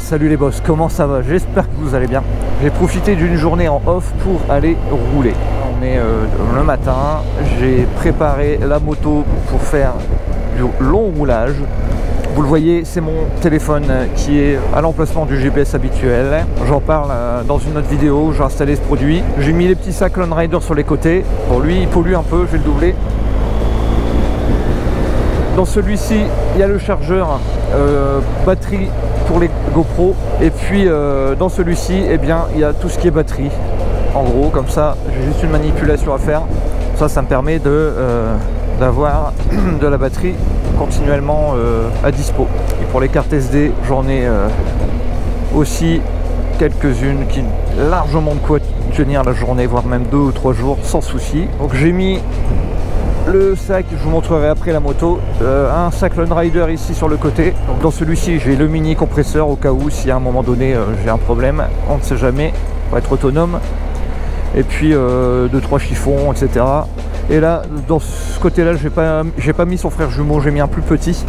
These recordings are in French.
Salut les boss, comment ça va? J'espère que vous allez bien. J'ai profité d'une journée en off pour aller rouler. On est le matin, j'ai préparé la moto pour faire du long roulage. Vous le voyez, c'est mon téléphone qui est à l'emplacement du GPS habituel. J'en parle dans une autre vidéo, j'ai installé ce produit. J'ai mis les petits sacs Lone Rider sur les côtés. Bon, lui, il pollue un peu, je vais le doubler. Dans celui-ci, il y a le chargeur batterie pour les GoPro. Et puis dans celui-ci, eh bien, il y a tout ce qui est batterie. En gros, comme ça, j'ai juste une manipulation à faire. Ça me permet d'avoir de la batterie continuellement à dispo. Et pour les cartes SD, j'en ai aussi quelques-unes qui largement de quoi tenir la journée, voire même 2 ou 3 jours sans souci. Donc j'ai mis le sac, je vous montrerai après la moto, un sac Lone Rider ici sur le côté. Donc dans celui-ci, j'ai le mini compresseur au cas où si à un moment donné j'ai un problème, on ne sait jamais, pour être autonome. Et puis 2-3 chiffons, etc. Et là, dans ce côté-là, j'ai pas mis son frère jumeau, j'ai mis un plus petit.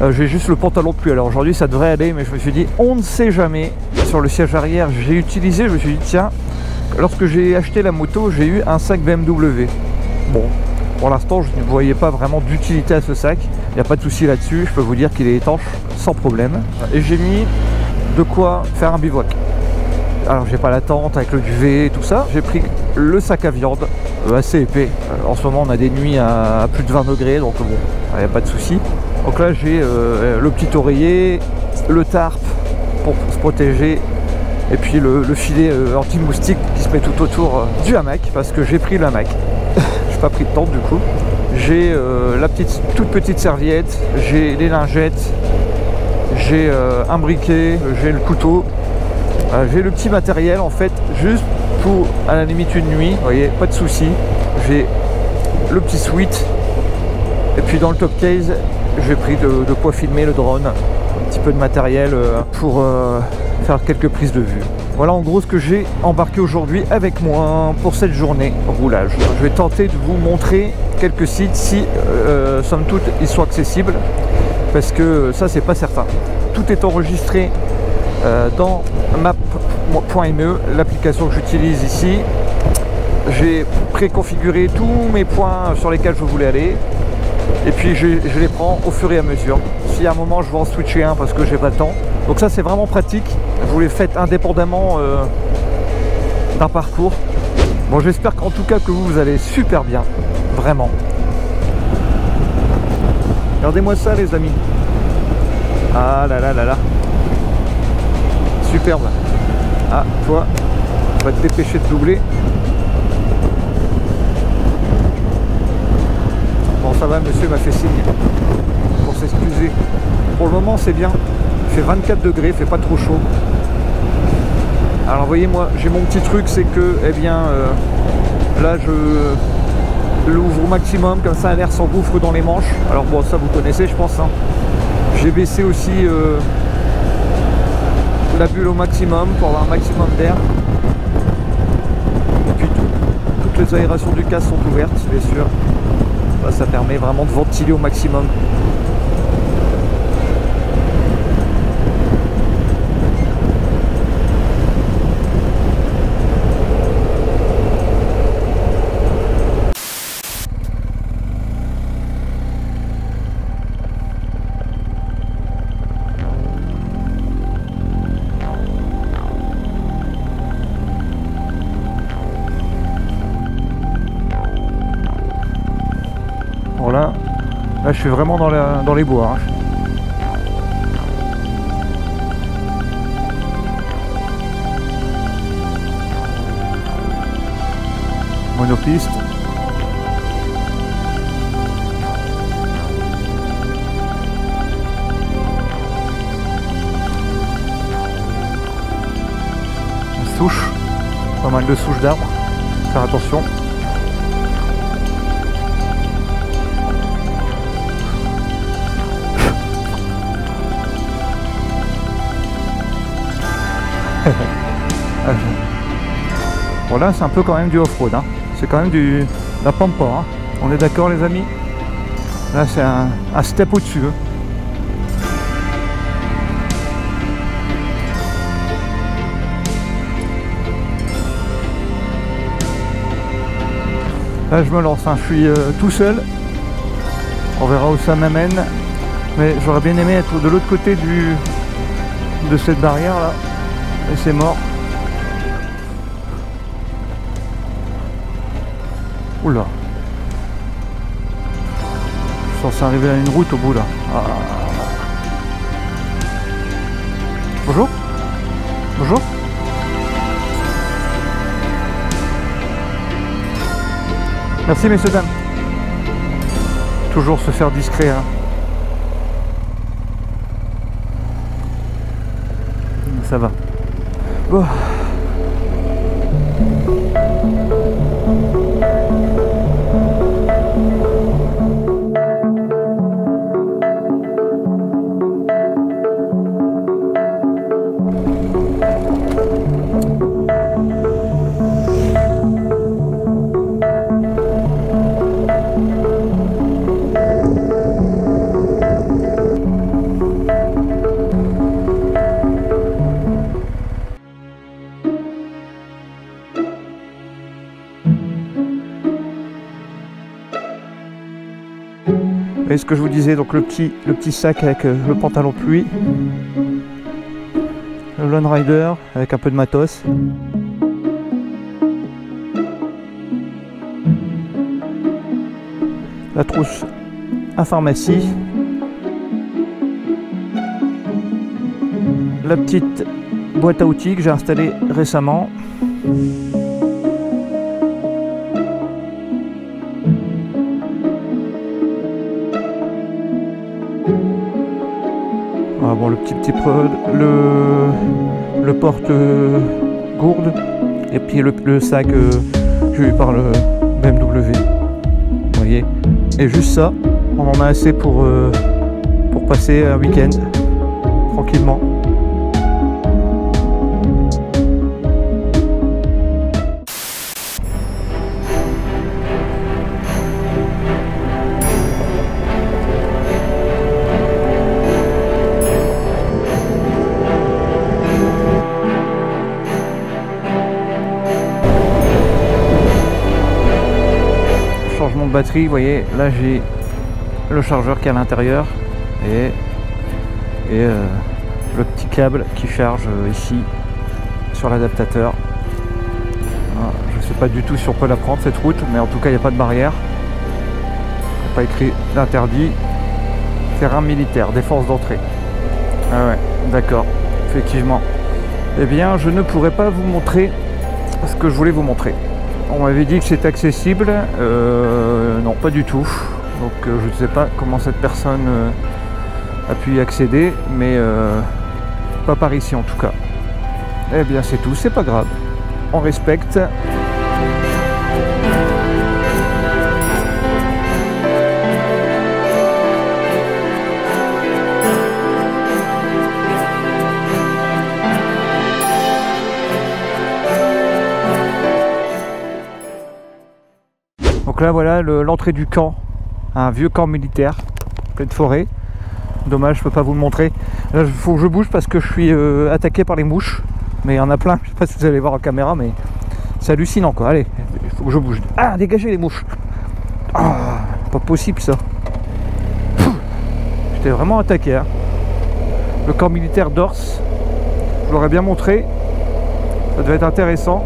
J'ai juste le pantalon de pluie. Alors aujourd'hui, ça devrait aller, mais je me suis dit, on ne sait jamais. Sur le siège arrière, j'ai utilisé, je me suis dit, tiens, lorsque j'ai acheté la moto, j'ai eu un sac BMW. Bon, pour l'instant, je ne voyais pas vraiment d'utilité à ce sac. Il n'y a pas de souci là-dessus, je peux vous dire qu'il est étanche, sans problème. Et j'ai mis de quoi faire un bivouac. Alors j'ai pas la tente avec le duvet et tout ça. J'ai pris le sac à viande, assez épais. En ce moment on a des nuits à plus de 20 degrés, donc bon, il n'y a pas de souci. Donc là j'ai le petit oreiller, le tarp pour se protéger, et puis le filet anti-moustique qui se met tout autour du hamac, parce que j'ai pris le hamac. J'ai pas pris de tente du coup. J'ai la toute petite serviette, j'ai les lingettes, j'ai un briquet, j'ai le couteau. J'ai le petit matériel en fait, juste pour à la limite une nuit, vous voyez, pas de souci. J'ai le petit suite, et puis dans le top case, j'ai pris de quoi filmer le drone, un petit peu de matériel pour faire quelques prises de vue. Voilà en gros ce que j'ai embarqué aujourd'hui avec moi pour cette journée roulage. Je vais tenter de vous montrer quelques sites si, somme toute, ils sont accessibles, parce que ça c'est pas certain. Tout est enregistré dans map.me, l'application que j'utilise ici. J'ai préconfiguré tous mes points sur lesquels je voulais aller, et puis je les prends au fur et à mesure. Si à un moment je veux en switcher un parce que j'ai pas le temps, donc ça c'est vraiment pratique. Vous les faites indépendamment d'un parcours. Bon, j'espère qu'en tout cas que vous allez super bien, vraiment. Regardez-moi ça les amis. Ah là là là là. Superbe. Ah, toi, on va te dépêcher de doubler. Bon, ça va, monsieur m'a fait signe pour s'excuser. Pour le moment, c'est bien. Il fait 24 degrés, il fait pas trop chaud. Alors, voyez-moi, j'ai mon petit truc, c'est que, eh bien, là, je l'ouvre au maximum, comme ça, l'air s'engouffre dans les manches. Alors, bon, ça, vous connaissez, je pense. Hein. J'ai baissé aussi la bulle au maximum pour avoir un maximum d'air. Et puis toutes les aérations du casque sont ouvertes, bien sûr. Là, ça permet vraiment de ventiler au maximum. Là, je suis vraiment dans les bois. Hein. Monopiste. Une souche. Pas mal de souches d'arbres. Faire attention. Bon là c'est un peu quand même du off-road, hein. C'est quand même la pampa, hein. On est d'accord les amis? Là c'est un step au-dessus. Là je me lance, hein. Je suis tout seul. On verra où ça m'amène. Mais j'aurais bien aimé être de l'autre côté de cette barrière là. Et c'est mort. Oula. Je suis censé arriver à une route au bout là. Ah. Bonjour. Bonjour. Merci messieurs dames. Toujours se faire discret hein. Ça va. Oh. Et ce que je vous disais, donc le petit sac avec le pantalon pluie, le Lone Rider avec un peu de matos, la trousse à pharmacie, la petite boîte à outils que j'ai installée récemment. Ah bon, le petit prod, le porte gourde et puis le sac que j'ai eu par le BMW. Vous voyez, et juste ça, on en a assez pour passer un week-end tranquillement. Changement de batterie, vous voyez, là j'ai le chargeur qui est à l'intérieur et le petit câble qui charge ici sur l'adaptateur. Je ne sais pas du tout si on peut la prendre cette route, mais en tout cas il n'y a pas de barrière, il n'y a pas écrit d'interdit. Terrain militaire, défense d'entrée. Ah ouais, d'accord, effectivement. Eh bien je ne pourrais pas vous montrer ce que je voulais vous montrer. On m'avait dit que c'était accessible, non pas du tout, donc je ne sais pas comment cette personne a pu y accéder, mais pas par ici en tout cas. Eh bien c'est tout, c'est pas grave, on respecte. Donc là voilà l'entrée du camp, un vieux camp militaire, pleine forêt. Dommage, je peux pas vous le montrer. Là il faut que je bouge parce que je suis attaqué par les mouches. Mais il y en a plein, je sais pas si vous allez voir en caméra, mais c'est hallucinant quoi. Allez, il faut que je bouge. Ah, dégagez les mouches. Ah, pas possible ça. J'étais vraiment attaqué hein. Le camp militaire d'Ors, je l'aurais bien montré. Ça devait être intéressant.